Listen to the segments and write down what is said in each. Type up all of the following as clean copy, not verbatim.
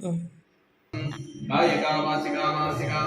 कायिका वाचिका मानसिका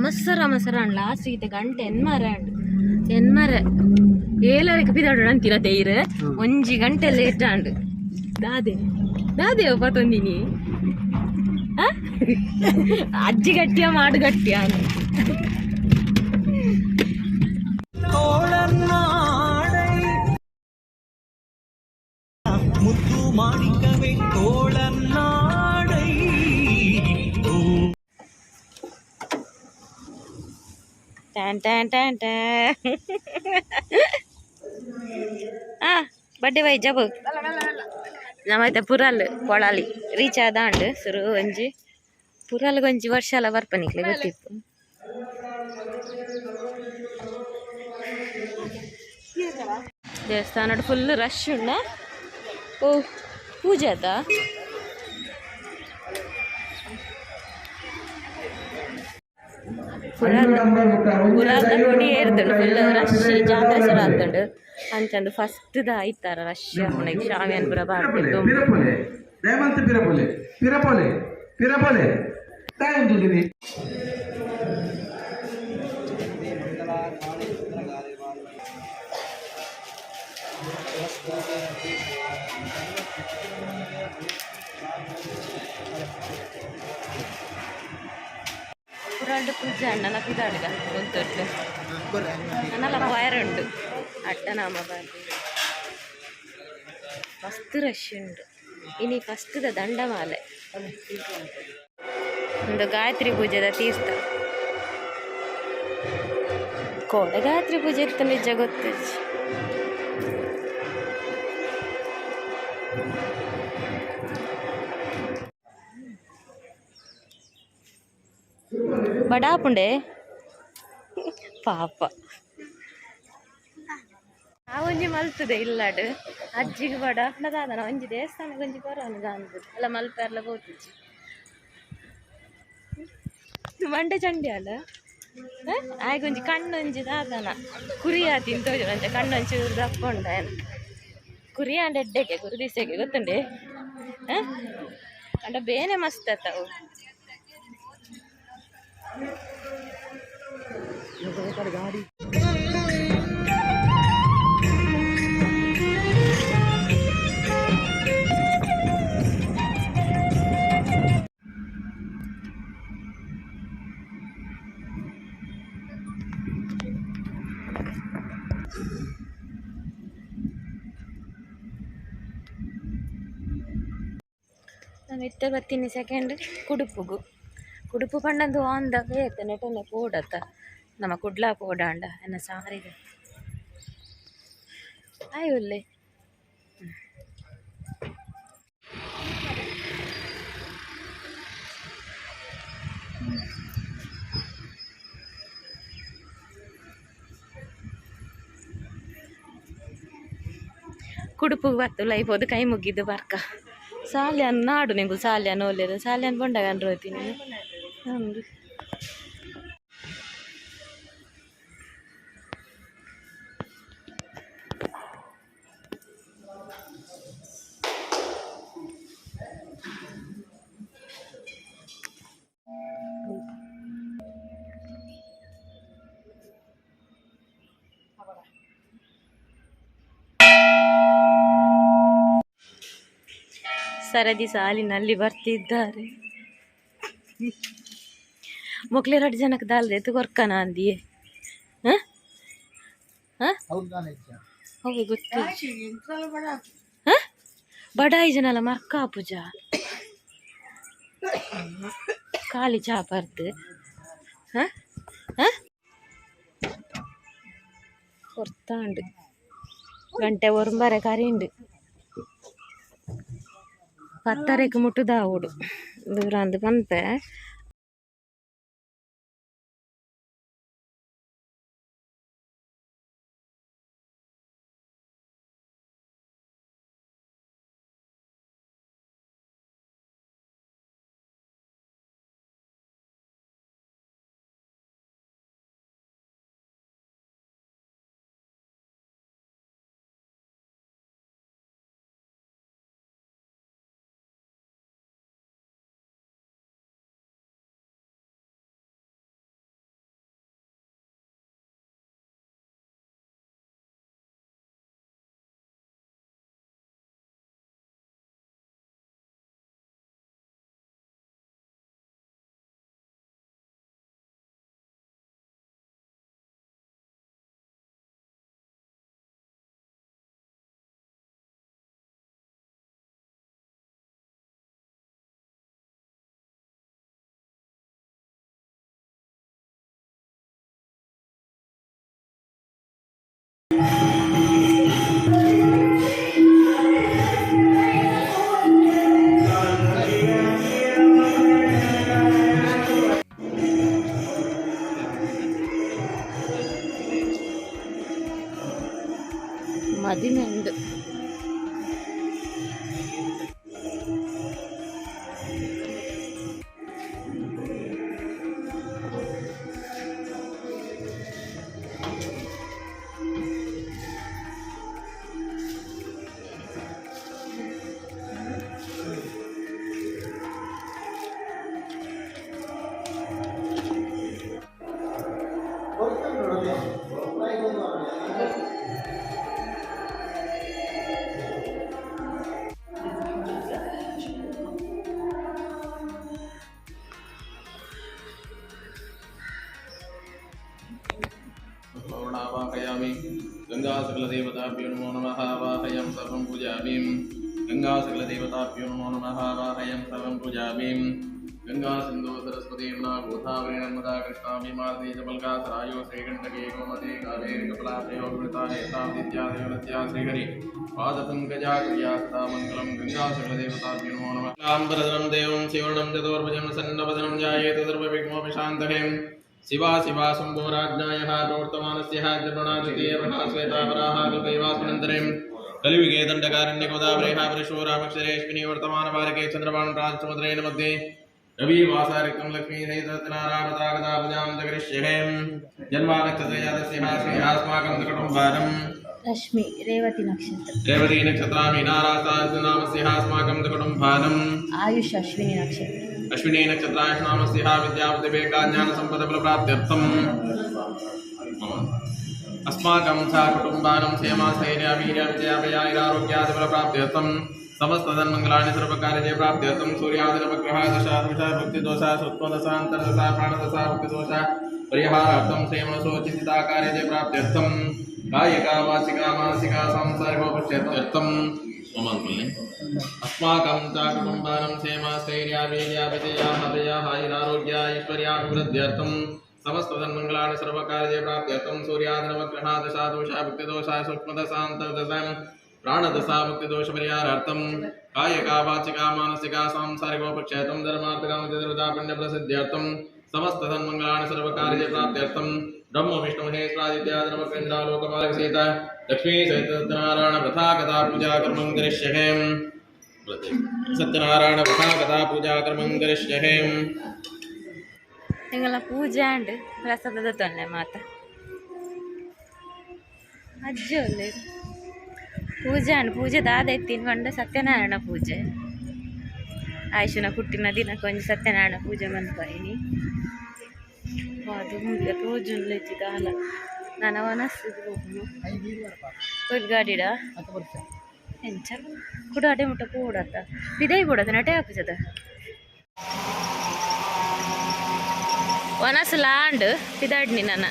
ಮಸರ last ಈತ ಗಂಟೆ ಎನ್ಮರ 7:30 ಬಿದ್ದಾಡು ಅಂತೀರ ತೈರು 1 ಗಂಟೆ ಲೇಟ್ ಆಂಡು ದಾದೆ ಪತ್ತೊಂದಿನಿ ಅಜ್ಜಿ ಗಟ್ಟಿಯ ಮಾಡು ಗಟ್ಟಿಯ ಮುತ್ತು ಮಾಣಿಕವೇ ತೋಳನ್ನಾಡೈ ಬಡ್ಡೆ ಬೈ ಜಬು ನಮ್ಮೈತೆ ಪುರಲ್ ಕೊಳಾಲಿ ರೀಚ್ ಆದಾಂಡ್ ಸುರು ಒಂಜಿ ಪುರಲ್ ಒಂಜಿ ವರ್ಷಲ ಬರ್ಪನಿಕ್ಲೆ ಗೊತ್ತಿತ್ತು ದೇವಸ್ಥಾನ ಫುಲ್ ರಶ್ ಉಂಡ ಓ ಪೂಜೆ ಆತ ಪುರಾದ ಗುಡಿ ಏರ್ತುಂಡು ಫುಲ್ ರಶ್ ಜಾತ್ರೆ ಶುರು ಆತುಂಡು ಅಂಚಂದು ಫಸ್ಟ್ ದ ಐತಾರ ರಶ್ ಅವನಿಗೆ ಶಾಮಿಯಾನ್ ಪುರ ಬಾಡ್ದು ಪುರಾಂಡು ಪೂಜೆ ಅಣ್ಣನ ಪಿದಾಡ್ಗ ಗೊತ್ತುಂಟು ನನ್ನಲ್ಲ ವಯರುಂಡು ಅಡ್ಡನಾಮ ಬಾರಿ ಮಸ್ತ್ ರಶ್ ಉಂಡು ಇನಿ ಫಸ್ಟ್ ದ ದಂಡಮಾಲೆ ಒಂದು ಗಾಯತ್ರಿ ಪೂಜೆದ ತೀರ್ಥ ಕೋಡಗಾತ್ರಿ ಪೂಜೆ ಇತ್ತು ನಿಜ ಗೊತ್ತಿಚ್ಚಿ ಬಡಾಪುಂಡೆ ಪಾಪ ಆ ಒಂಜಿ ಮಲ್ತದೆ ಇಲ್ಲಾಡು ಅಜ್ಜಿಗೆ ಬಡ ದಾದನ ಒಂಜಿ ದೇವಸ್ಥಾನ ಒಂಜಿ ಬರೋನ್ಗ ಅಂದದ್ದು ಅಲ್ಲ ಮಲ್ಪೆರ್ಲ ಹೋತಿಜ್ಜಿ ಮಂಡೆ ಚಂಡಿ ಅಲ್ಲ ಆಯ್ಗೊಂಜಿ ಕಣ್ಣೊಂಜಿ ದಾದನ ಕುರಿಯ ತಿಂತೋಜನಂತೆ ಕಣ್ಣೊಂಚಿ ದಪ್ಕೊಂಡ ಕುರಿಯ ಅಂಡ ಎಡ್ಡೆಗೆ ಕುರಿ ದಿಸೆಗೆ ಗೊತ್ತುಂಡೆ ಅಂಡ ಬೇನೆ ಮಸ್ತ್ ಅವು ಗಾಡಿ ನಾನು ಇತ್ತ ಬರ್ತೀನಿ ಸೆಕೆಂಡ್ ಕುಡುಪು ಪಂಡಂದು ಆನ್ ದ ವೇ ನೆಟನೆ ಪೋಡತ್ತ ನಮ್ಮ ಕುಡ್ಲಾ ಪೋಡಾಂಡ ಎನ್ನ ಸಾರಿಗೆ ಆಯುಲ್ಲೆ ಕುಡುಪು ಬತ್ತು ಲೈಫ್ ಹೋದು ಕೈ ಮುಗಿದ್ದು ಬರ್ಕ ಸಾಲ್ಯಾನ್ ನಾಡು ನಿಂಗು ಸಾಲ್ಯಾನ್ ಓಲೇರು ಸಾಲ್ಯಾನ್ ಬೊಂಡಗನ್ ರೋತೀನಿ ಹ್ಞೂ ಸರದಿ ಸಾಲಿನಲ್ಲಿ ಬರ್ತಿದ್ದಾರೆ ಮೊಕ್ಲೆ 2 ಜನಕ್ಕೆ ದಾಲ್ದೆ ತುಗೊರ್ಕನ ಅಂದಿಯೇ ಹೋಗಿ ಗೊತ್ತು ಬಡಾಯಿ ಜನಲ್ಲ ಮರ್ಕ ಪೂಜಾ ಖಾಲಿ ಚಾ ಬರ್ದು ಕೊರ್ತಾಂಡು ಗಂಟೆ ಒರಂಬರೆ ಕರಿಂಡು 10:30க்கு ಮುಟ್ಟುದ ಓಡು ದೂರ ಅಂದು ಬಂತೆ മതിനുണ്ട് वाहयामि गंगा सकल देवताभ्यो नमो नमः वाहयं सर्वं पूजामि गंगा सकल देवताभ्यो नमो नमः वाहयं सर्वं पूजामि गंगा सिंधु सरस्वती यमुना गोदावरी नर्मदा कृष्णा भीमावती जबलका सरायो श्रीगंडकी गोमती कावेरी कमला प्रयोगृता नेता विद्यादेव नद्या श्रीहरि पादपङ्कजा क्रिया सदा मङ्गलं गंगा सकलदेवताभ्यो नमो नमः लाम्बरधरं देवं शिवर्णं चतुर्भुजं सन्नपदनं ध्यायेत सर्वविघ्नोपशान्तये शिवा शिवा शम्भोराज्ञायः प्रवर्तमानस्यः द्रवणादितीय प्रकाशवेतापराः कल्पैवास्मिनन्तरे कलियुगे दण्डकारण्य गोदावरेः वृषो रामक्षरेश्विनी वर्तमानभारके चन्द्रभानुराजसमुद्रेण मध्ये रविवासारिक्तं लक्ष्मी सहितनारायणतागदाभुजां जगरिष्ये जन्मानक्षत्रजातस्यास्माकं कुटुम्बानं रश्मि रेवती नक्षत्र रेवती नक्षत्रामीनारासास्माकं कुटुम्बानं आयुष अश्विनी नक्षत्र अश्विनी नक्षत्रायस्नामस्यः विद्यापतिवेगाज्ञानसम्पदफलप्राप्त्यर्थम् अस्माकं सा कुटुम्बानं क्षेमस्थैर्यवीर्यविजयाभयारोग्यादिफलप्राप्त्यर्थं समस्तधन्मङ्गलानि सर्वकार्यजय प्राप्त्यर्थं सूर्यादिनवग्रहा दशा दोषा भक्तिदोषा सुत्वदशा अन्तर्दशा प्राणदशा भक्तिदोषा परिहारार्थं श्रेमणसोचिता कार्यजय प्राप्त्यर्थं कायिका वाचिका मानसिका सांसारिकोपक्षेत्यर्थं अस्माकं च कुटुम्बानं क्षेमस्थैर्यवीर्यविजयाभयारोग्या ऐश्वर्याभिवृद्ध्यर्थं समस्तधन्मङ्गलानि सर्वकार्यजय प्राप्त्यर्थं सूर्यादिनवग्रहा दशा दोषा भक्तिदोषा सूक्ष्मदशा अन्तर्दशा प्राणदशा भक्तिदोषपरिहारार्थं कायिका वाचिका मानसिका सांसारिकोपक्षेत्रं धर्मार्थकामचतुर्दापुण्यप्रसिद्ध्यर्थं समस्तधन्मङ्गलानि सर्वकार्यजय प्राप्त्यर्थं ब्रह्म विष्णु महेश्वरादित्यादिनवकेन्द्रालोकपालकसहित लक्ष्मी सहित सत्यनारायण व्रता कथा पूजा कर्मं करिष्ये सत्यनारायण व्रता कथा पूजा कर्मं करिष्ये ಎಂಗಲ ಪೂಜೆ ಅಂಡ್ ಪ್ರಸಾದದ ತೊನ್ನೆ ಮಾತ ಅಜ್ಜಿ ಒಳ್ಳೆ ಪೂಜೆ ಅಂಡ್ ಪೂಜೆ ದಾದೈತಿನ ಪಂಡ ಸತ್ಯನಾರಾಯಣ ಪೂಜೆ ಆಯುಷನ ಹುಟ್ಟಿನ ದಿನ ಕೊಂಚ ಸತ್ಯನಾರಾಯಣ ಪೂಜೆ ಮನ್ಪೈನಿ ಅದು ಮುಂದೆ ತೋಜುನ್ಲೆಚ್ಚಿ ದಾಲ ನನ್ನ ಮನಸ್ಸಿಗೆ ಹೋಗ್ನು ಒಂದು ಗಾಡಿಡ ಎಂಚ ಕೂಡ ಅಟೆ ಮುಟ್ಟ ಕೂಡತ್ತ ಬಿದೈ ಬಿಡತ್ತ ನಟೆ ಹಾಪಿಸದ ವನಸ್ ಲಾಂಡ್ ಪಿದಾಡ್ನಿ ನನ್ನ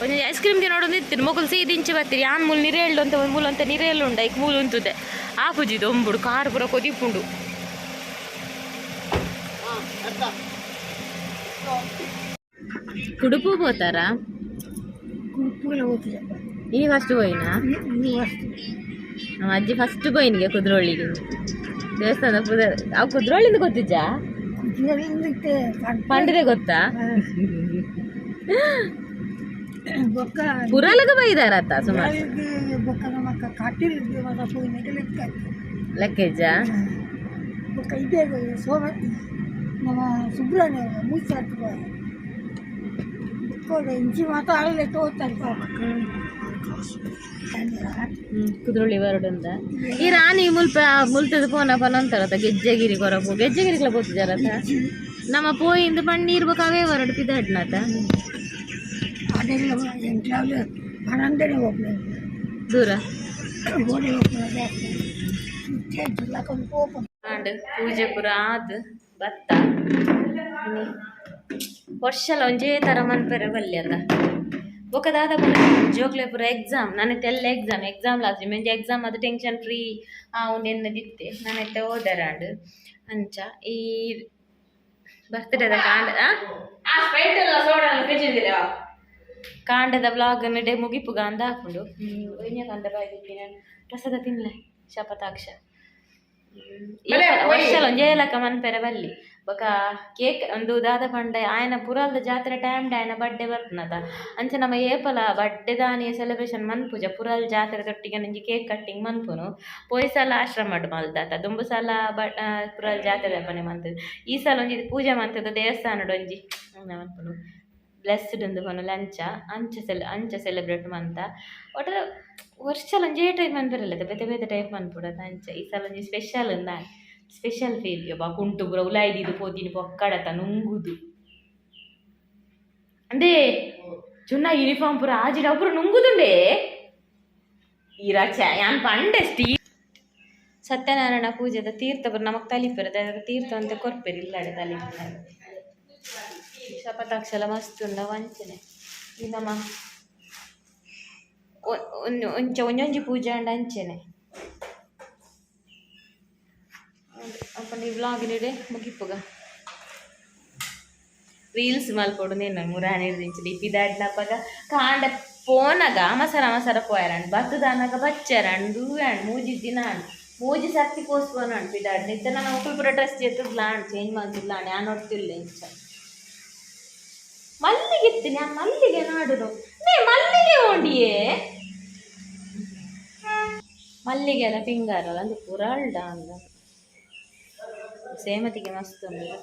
ಒಂದು ಐಸ್ ಕ್ರೀಮ್ ತಿನ್ನೋಡೊಂದು ಇರ್ತೀನಿ ಮೊಗಲು ಸೀದಿಂಚೆ ಬರ್ತೀರಿ ಆನ್ ಮೂಲ ನಿರೇಳು ಅಂತ ಒಂದು ಮೂಲ ಅಂತ ನಿರೇಳು ಉಂಡ ಈಗ ಮೂಲು ಉಂತುದೆ ಆ ಪೂಜಿದು ಒಂಬುಡು ಕಾರು ಪೂರ ಕೊದಿಪುಂಡು ಕುಡುಪು పోతాರ ಈ ಫಸ್ಟ್ పోయినా ನಮ್ಮ ಅಜ್ಜಿ ಫಸ್ಟ್ పోయిನಿಗೆ ಕುದ್ರೋಳಿಗೆ ದೇವಸ್ಥಾನ ಅವು ಕುದ್ರೋಳಿಂದ ಗೊತ್ತಿಜ್ಜ పండుగ ಗೊತ್ತಾ పురాలకు పోయిదారత్త సుమారు లెక్కేజా కుదురుళ్ళు ఎవరుంద ఈ రాణి ముల్తది పోన పనంతరత ಗೆಜ್ಜೆಗಿರಿ ಕೊರಪು ಗೆಜ್ಜೆಗಿರಿಗ್ಲ పోతుಜಾರತ ನಮ್ಮ పోయింది పన్నీరు బొక అవే వరడు పిదడ్నత ದೂರ ಅಂಡ್ ಪೂಜೆ ಪುರ ಆದ್ ಬತ್ತ ವರ್ಷಲ ಒಂಜೇ ತರ ಮನ್ಪೆರೆ ಬಲ್ಯದ ಬೊಕ ದಾದ ಜೋಕ್ಲೆ ಪುರ ಎಕ್ಸಾಮ್ ನನ್ನತ್ತೆ ಎಲ್ಲ ಎಕ್ಸಾಮ್ ಲಾಸ್ಟ್ ಮೆಂಜೆ ಎಕ್ಸಾಮ್ ಅದು ಟೆನ್ಷನ್ ಫ್ರೀ ಒಂದು ಎನ್ನದಿತ್ತೆ ನನ್ನತ್ತೆ ಓದರಾಂಡ್ ಅಂಚ ಈ ಬರ್ತ್ಡೇದ ಕಾಂಡದ ಬ್ಲಾಗ್ ಡೇ ಮುಗಿಪುಗ ಅಂದ ಹಾಕೊಂಡು ಕಂದ ಬಾಯ್ದಿತ್ತೀನಿ ನಾನು ಪ್ರಸಾದ ತಿನ್ಲೆ ಶಪತಾಕ್ಷ ವರ್ಷಲ ಒಂಜೇಲಕ ಮನ್ಪೆರೆ ಬಲ್ಲಿ ಬೊಕ ಕೇಕ್ ಒಂದು ದಾದ ಪಂಡ ಆಯನ ಪುರಾಲ್ದ ಜಾತ್ರೆ ಟೈಮ್ ಆಯನ ಬರ್ಡೇ ಬರ್ತನದ ಅಂಚ ನಮ್ಮ ಏಪಲ ಬರ್ಡೇ ದಾನಿಯ ಸೆಲೆಬ್ರೇಷನ್ ಮನ್ಪುಜ ಪುರಾಲ್ ಜಾತ್ರೆ ತೊಟ್ಟಿಗೆ ನಂಜಿ ಕೇಕ್ ಕಟ್ಟಿಂಗ್ ಮನ್ಪುನು ಪೋಯ್ ಸಲ ಆಶ್ರಮ ಮಲ್ದಾತ ದುಂಬು ಸಲ ಪುರಾಲ್ ಜಾತ್ರೆ ಪನೆ ಮಂತದ್ದು ಈ ಸಲ ಒಂಜಿ ಪೂಜೆ ಮಂತದ್ದು ದೇವಸ್ಥಾನದ ಒಂಜಿ ಮನ್ಪುನು ಬ್ಲೆಸ್ಡ್ ಒಂದು ಪನು ಲಂಚ ಅಂಚ ಸೆಲೆಬ್ರೇಟ್ ಮಂತ ಒಟ್ಟ ವರ್ಷಲ ಒಂಜೇ ಟೈಪ್ ಮನ್ಪೆರಲ್ಲ ಬೇತೆ ಬೇತೆ ಟೈಪ್ ಮನ್ಪುಡದ ಅಂಚ ಈ ಸಲ ಒಂಜಿ ಸ್ಪೆಷಲ್ ಅಂದ ಸ್ಪೆಷಲ್ ಫೀಲ್ ಯಬ್ಬ ಕುಂಟು ಪುರ ಉಲಾಯ್ದಿದು ಪೋದಿನಿ ಪೊಕ್ಕಡತ ನುಂಗುದು ಅಂದೇ ಚುನ್ನ ಯೂನಿಫಾರ್ಮ್ ಪುರ ಆಜಿಡ ಪುರ ನುಂಗುದುಂಡೆ ಈ ರಚ ಯಾನ್ ಪಂಡೆ ಸ್ಟೀ ಸತ್ಯನಾರಾಯಣ ಪೂಜೆದ ತೀರ್ಥ ಪುರ ನಮಕ್ ತಲಿಪಿರದ ತೀರ್ಥ ಅಂತ ಕೊರ್ಪೆರಿ ಇಲ್ಲಾಡೆ ತಲಿಪಿರ ಶಪತಾಕ್ಷಲ ಮಸ್ತ್ ಉಂಡ ವಂಚನೆ ಈ ನಮ್ಮ ಒಂಜೊಂಜಿ ಪೂಜೆ ಅಂಡ ಅಂಚೆನೆ ಅಪ್ಪ ನೀವು ವ್ಲಾಗಿನಿಡೆ ಮುಗಿಪುಗ ರೀಲ್ಸ್ ಮಲ್ಪೊಡು ನೀನು ಮುರಾಣಿರ್ ದಿಂಚಿ ಪಿದಾಡ್ನಪ್ಪಗ ಕಾಂಡ ಪೋನಗ ಮಸರ ಪೋಯರಂಡು ಬತ್ತದಾನಗ ಬಚ್ಚರಂಡು ದೂಯಂಡು ಮೂಜಿ ದಿನ ಮೂಜಿ ಸರ್ತಿ ಪೋಸ್ಪೋನ್ ಪಿದಾಡ್ ನಿತ್ತ ನನ್ನ ಮಕ್ಕಳು ಪೂರ ಡ್ರೆಸ್ ಎತ್ತದ್ಲಾಂಡ್ ಚೇಂಜ್ ಮಾಡ್ತಿದ್ಲಾಂಡ್ ಯಾನ್ ನೋಡ್ತಿಲ್ಲ ಇಂಚ ಮಲ್ಲಿಗೆ ಇತ್ತೀನಿ ಆ ಮಲ್ಲಿಗೆ ನಾಡುದು ಮಲ್ಲಿಗೆ ಉಂಡಿಯೇ ಮಲ್ಲಿಗೆ ಎಲ್ಲ ಪಿಂಗಾರಲ್ಲ ಅಂದು ಪುರಾಳ್ಡ ಅಂದ ಸೇಮತಿಗೆ ಮಸ್ತ್ ಉಂಟು